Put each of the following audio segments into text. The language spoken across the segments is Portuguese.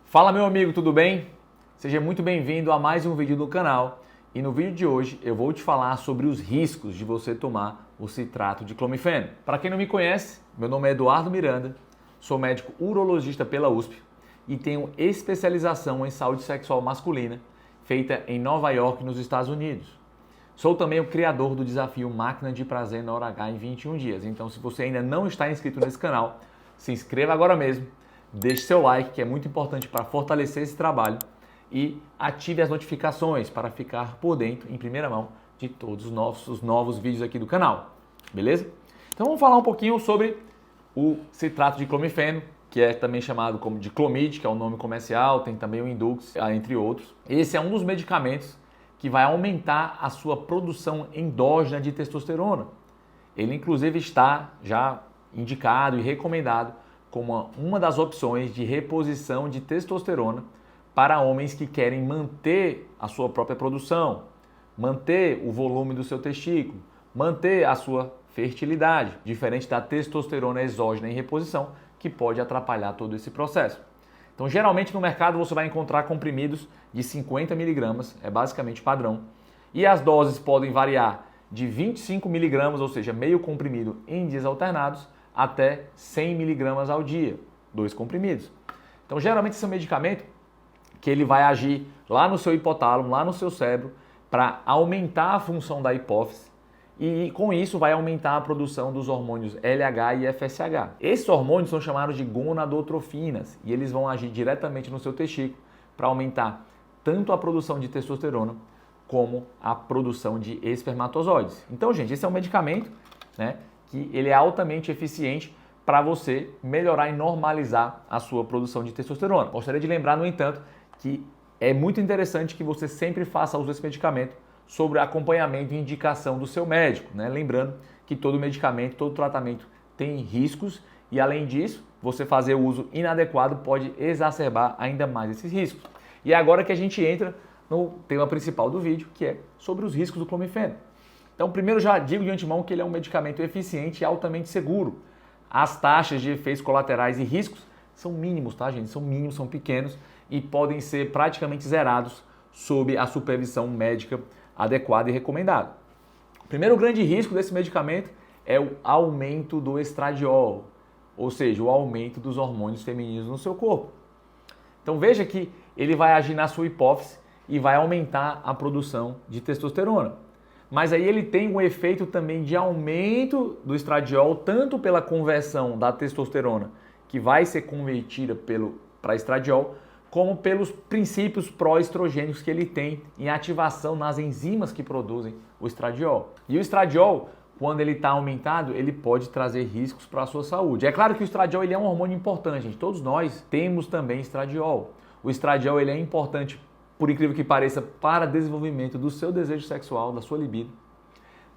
Fala meu amigo, tudo bem? Seja muito bem-vindo a mais um vídeo do canal e no vídeo de hoje eu vou te falar sobre os riscos de você tomar o citrato de clomifeno. Para quem não me conhece, meu nome é Eduardo Miranda, sou médico urologista pela USP e tenho especialização em saúde sexual masculina feita em Nova York, nos Estados Unidos. Sou também o criador do desafio Máquina de Prazer na Hora H em 21 dias, então se você ainda não está inscrito nesse canal, se inscreva agora mesmo. Deixe seu like, que é muito importante para fortalecer esse trabalho, e ative as notificações para ficar por dentro, em primeira mão, de todos os novos vídeos aqui do canal, beleza? Então vamos falar um pouquinho sobre o citrato de clomifeno, que é também chamado como de Clomid, que é o nome comercial, tem também o Indux, entre outros. Esse é um dos medicamentos que vai aumentar a sua produção endógena de testosterona. Ele inclusive está já indicado e recomendado como uma das opções de reposição de testosterona para homens que querem manter a sua própria produção, manter o volume do seu testículo, manter a sua fertilidade, diferente da testosterona exógena em reposição, que pode atrapalhar todo esse processo. Então, geralmente no mercado você vai encontrar comprimidos de 50 mg, é basicamente padrão, e as doses podem variar de 25 mg, ou seja, meio comprimido em dias alternados, até 100 mg ao dia, 2 comprimidos. Então, geralmente esse é um medicamento que ele vai agir lá no seu hipotálamo, lá no seu cérebro, para aumentar a função da hipófise e com isso vai aumentar a produção dos hormônios LH e FSH. Esses hormônios são chamados de gonadotrofinas e eles vão agir diretamente no seu testículo para aumentar tanto a produção de testosterona como a produção de espermatozoides. Então, gente, esse é um medicamento, né, que ele é altamente eficiente para você melhorar e normalizar a sua produção de testosterona. Gostaria de lembrar, no entanto, que é muito interessante que você sempre faça uso desse medicamento sobre acompanhamento e indicação do seu médico, né? Lembrando que todo medicamento, todo tratamento tem riscos e, além disso, você fazer o uso inadequado pode exacerbar ainda mais esses riscos. E é agora que a gente entra no tema principal do vídeo, que é sobre os riscos do clomifeno. Então, primeiro já digo de antemão que ele é um medicamento eficiente e altamente seguro. As taxas de efeitos colaterais e riscos são mínimos, tá, gente? São mínimos, são pequenos e podem ser praticamente zerados sob a supervisão médica adequada e recomendada. O primeiro grande risco desse medicamento é o aumento do estradiol, ou seja, o aumento dos hormônios femininos no seu corpo. Então veja que ele vai agir na sua hipófise e vai aumentar a produção de testosterona. Mas aí ele tem um efeito também de aumento do estradiol, tanto pela conversão da testosterona, que vai ser convertida para estradiol, como pelos princípios pró-estrogênicos que ele tem em ativação nas enzimas que produzem o estradiol. E o estradiol, quando ele está aumentado, ele pode trazer riscos para a sua saúde. É claro que o estradiol ele é um hormônio importante, gente. Todos nós temos também estradiol. O estradiol ele é importante, por incrível que pareça, para o desenvolvimento do seu desejo sexual, da sua libido.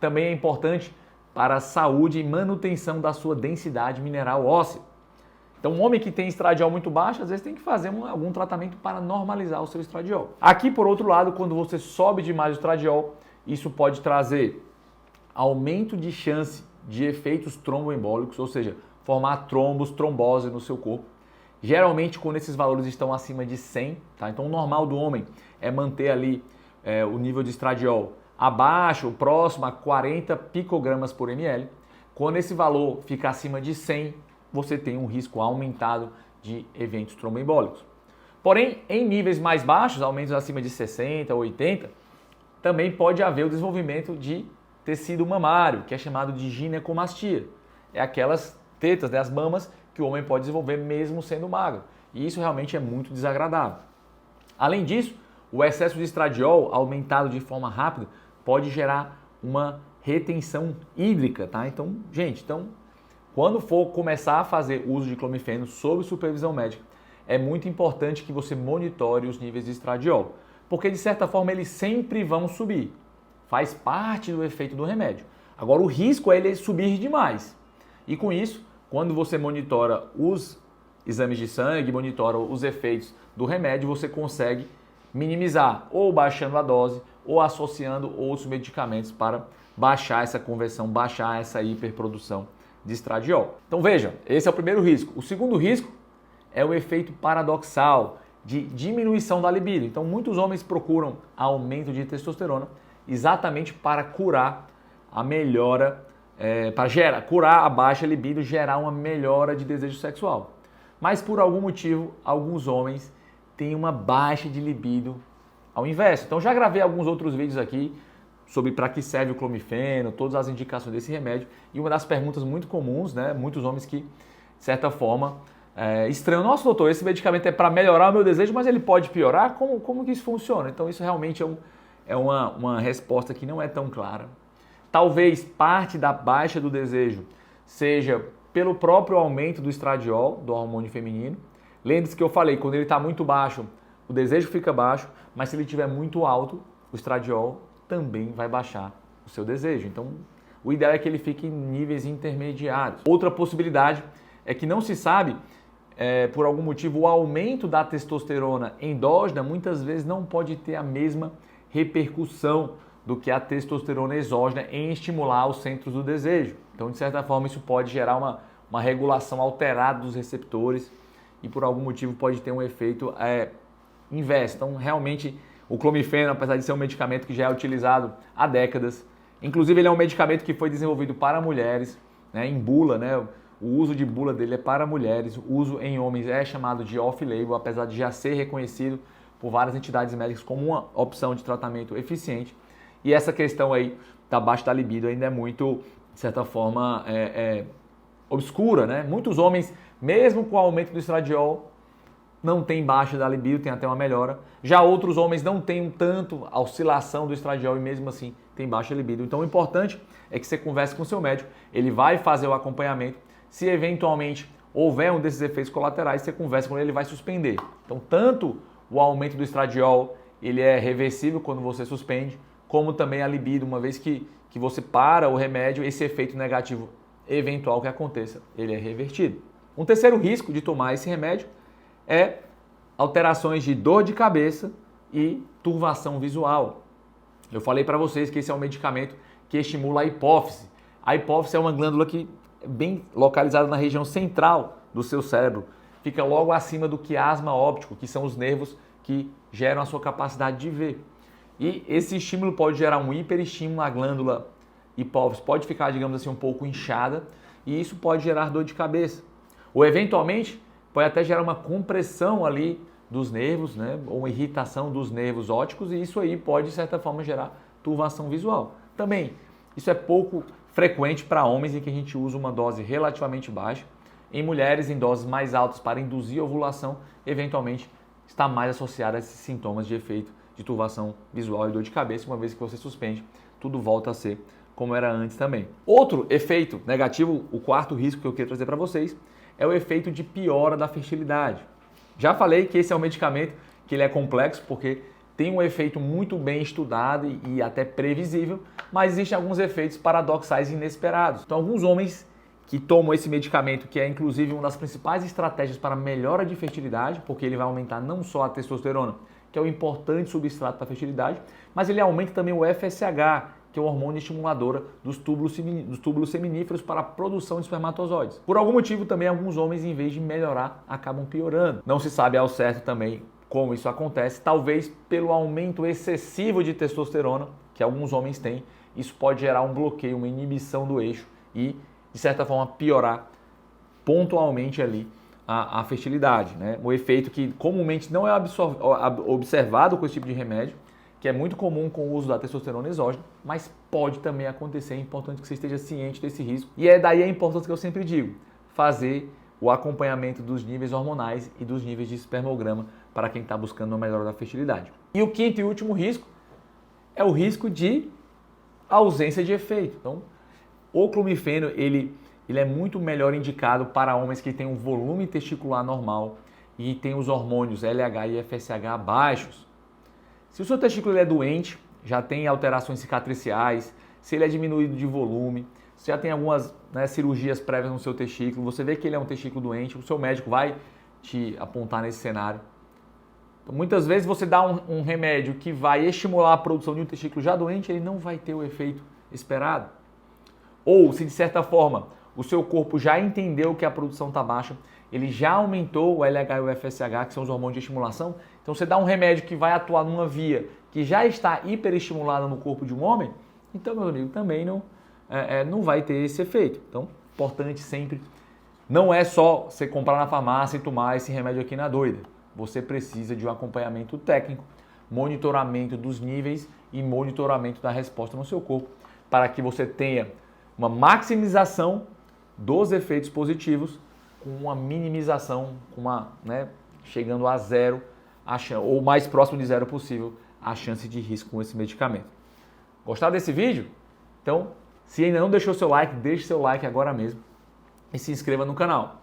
Também é importante para a saúde e manutenção da sua densidade mineral óssea. Então, um homem que tem estradiol muito baixo, às vezes tem que fazer algum tratamento para normalizar o seu estradiol. Aqui, por outro lado, quando você sobe demais o estradiol, isso pode trazer aumento de chance de efeitos tromboembólicos, ou seja, formar trombos, trombose no seu corpo. Geralmente, quando esses valores estão acima de 100, tá? Então o normal do homem é manter ali o nível de estradiol abaixo, próximo a 40 picogramas por ml. Quando esse valor fica acima de 100, você tem um risco aumentado de eventos tromboembólicos. Porém, em níveis mais baixos, aumentos acima de 60, 80, também pode haver o desenvolvimento de tecido mamário, que é chamado de ginecomastia. É aquelas tetas, né, as mamas, que o homem pode desenvolver mesmo sendo magro. E isso realmente é muito desagradável. Além disso, o excesso de estradiol aumentado de forma rápida pode gerar uma retenção hídrica, tá? Então, gente, quando for começar a fazer uso de clomifeno sob supervisão médica, é muito importante que você monitore os níveis de estradiol, porque de certa forma eles sempre vão subir. Faz parte do efeito do remédio. Agora o risco é ele subir demais. E com isso, quando você monitora os exames de sangue, monitora os efeitos do remédio, você consegue minimizar ou baixando a dose ou associando outros medicamentos para baixar essa conversão, baixar essa hiperprodução de estradiol. Então veja, esse é o primeiro risco. O segundo risco é o efeito paradoxal de diminuição da libido. Então, muitos homens procuram aumento de testosterona exatamente para curar a melhora, curar a baixa libido, gerar uma melhora de desejo sexual. Mas por algum motivo, alguns homens têm uma baixa de libido ao inverso. Então já gravei alguns outros vídeos aqui sobre para que serve o clomifeno, todas as indicações desse remédio. E uma das perguntas muito comuns, né? Muitos homens que, de certa forma, estranham. Nossa, doutor, esse medicamento é para melhorar o meu desejo, mas ele pode piorar? Como que isso funciona? Então isso realmente é uma resposta que não é tão clara. Talvez parte da baixa do desejo seja pelo próprio aumento do estradiol, do hormônio feminino. Lembre-se que eu falei, quando ele está muito baixo, o desejo fica baixo, mas se ele estiver muito alto, o estradiol também vai baixar o seu desejo. Então, o ideal é que ele fique em níveis intermediários. Outra possibilidade é que não se sabe, por algum motivo, o aumento da testosterona endógena muitas vezes não pode ter a mesma repercussão do que a testosterona exógena em estimular os centros do desejo. Então, de certa forma, isso pode gerar uma regulação alterada dos receptores e, por algum motivo, pode ter um efeito inverso. Então, realmente, o clomifeno, apesar de ser um medicamento que já é utilizado há décadas, inclusive ele é um medicamento que foi desenvolvido para mulheres, né, em bula, né? O uso de bula dele é para mulheres, o uso em homens é chamado de off-label, apesar de já ser reconhecido por várias entidades médicas como uma opção de tratamento eficiente. E essa questão aí da baixa da libido ainda é muito, de certa forma, obscura, né? Muitos homens, mesmo com o aumento do estradiol, não tem baixa da libido, tem até uma melhora. Já outros homens não têm tanto a oscilação do estradiol e mesmo assim tem baixa libido. Então o importante é que você converse com o seu médico, ele vai fazer o acompanhamento. Se eventualmente houver um desses efeitos colaterais, você conversa com ele, ele vai suspender. Então tanto o aumento do estradiol, ele é reversível quando você suspende, como também a libido, uma vez que você para o remédio, esse efeito negativo eventual que aconteça, ele é revertido. Um terceiro risco de tomar esse remédio é alterações de dor de cabeça e turvação visual. Eu falei para vocês que esse é um medicamento que estimula a hipófise. A hipófise é uma glândula que é bem localizada na região central do seu cérebro. Fica logo acima do quiasma óptico, que são os nervos que geram a sua capacidade de ver. E esse estímulo pode gerar um hiperestímulo, a glândula hipófise pode ficar, digamos assim, um pouco inchada e isso pode gerar dor de cabeça. Ou eventualmente pode até gerar uma compressão ali dos nervos, né? Ou uma irritação dos nervos ópticos e isso aí pode, de certa forma, gerar turvação visual. Também, isso é pouco frequente para homens em que a gente usa uma dose relativamente baixa. Em mulheres, em doses mais altas para induzir a ovulação, eventualmente está mais associado a esses sintomas de efeito de turvação visual e dor de cabeça. Uma vez que você suspende, tudo volta a ser como era antes também. Outro efeito negativo, o quarto risco que eu quero trazer para vocês, é o efeito de piora da fertilidade. Já falei que esse é um medicamento que ele é complexo porque tem um efeito muito bem estudado e até previsível, mas existem alguns efeitos paradoxais e inesperados. Então, alguns homens que tomam esse medicamento, que é inclusive uma das principais estratégias para melhora de fertilidade, porque ele vai aumentar não só a testosterona, que é o importante substrato para a fertilidade, mas ele aumenta também o FSH, que é o hormônio estimulador dos túbulos seminíferos para a produção de espermatozoides. Por algum motivo também alguns homens, em vez de melhorar, acabam piorando. Não se sabe ao certo também como isso acontece, talvez pelo aumento excessivo de testosterona que alguns homens têm. Isso pode gerar um bloqueio, uma inibição do eixo e, de certa forma, piorar pontualmente ali a fertilidade, né? O efeito que comumente não é observado com esse tipo de remédio, que é muito comum com o uso da testosterona exógena, mas pode também acontecer. É importante que você esteja ciente desse risco. E é daí a importância que eu sempre digo, fazer o acompanhamento dos níveis hormonais e dos níveis de espermograma para quem está buscando uma melhora da fertilidade. E o quinto e último risco é o risco de ausência de efeito. Então, o clomifeno, ele é muito melhor indicado para homens que têm um volume testicular normal e têm os hormônios LH e FSH baixos. Se o seu testículo é doente, já tem alterações cicatriciais, se ele é diminuído de volume, se já tem algumas cirurgias prévias no seu testículo, você vê que ele é um testículo doente, o seu médico vai te apontar nesse cenário. Então, muitas vezes você dá um remédio que vai estimular a produção de um testículo já doente, ele não vai ter o efeito esperado. Ou se de certa forma o seu corpo já entendeu que a produção está baixa ele já aumentou o LH e o FSH, que são os hormônios de estimulação. Então você dá um remédio que vai atuar numa via que já está hiperestimulada no corpo de um homem, então, meu amigo, também não vai ter esse efeito. Então, importante sempre, não é só você comprar na farmácia e tomar esse remédio aqui na doida. Você precisa de um acompanhamento técnico, monitoramento dos níveis e monitoramento da resposta no seu corpo, para que você tenha uma maximização dos efeitos positivos com uma minimização, chegando a zero, ou mais próximo de zero possível, a chance de risco com esse medicamento. Gostaram desse vídeo? Então, se ainda não deixou seu like, deixe seu like agora mesmo e se inscreva no canal.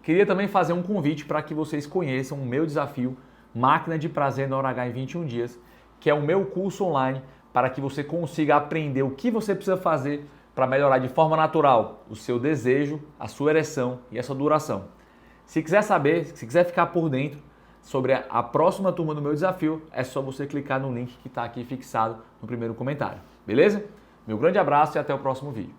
Queria também fazer um convite para que vocês conheçam o meu desafio Máquina de Prazer na Hora H em 21 dias, que é o meu curso online para que você consiga aprender o que você precisa fazer para melhorar de forma natural o seu desejo, a sua ereção e a sua duração. Se quiser saber, se quiser ficar por dentro sobre a próxima turma do meu desafio, é só você clicar no link que está aqui fixado no primeiro comentário. Beleza? Meu grande abraço e até o próximo vídeo.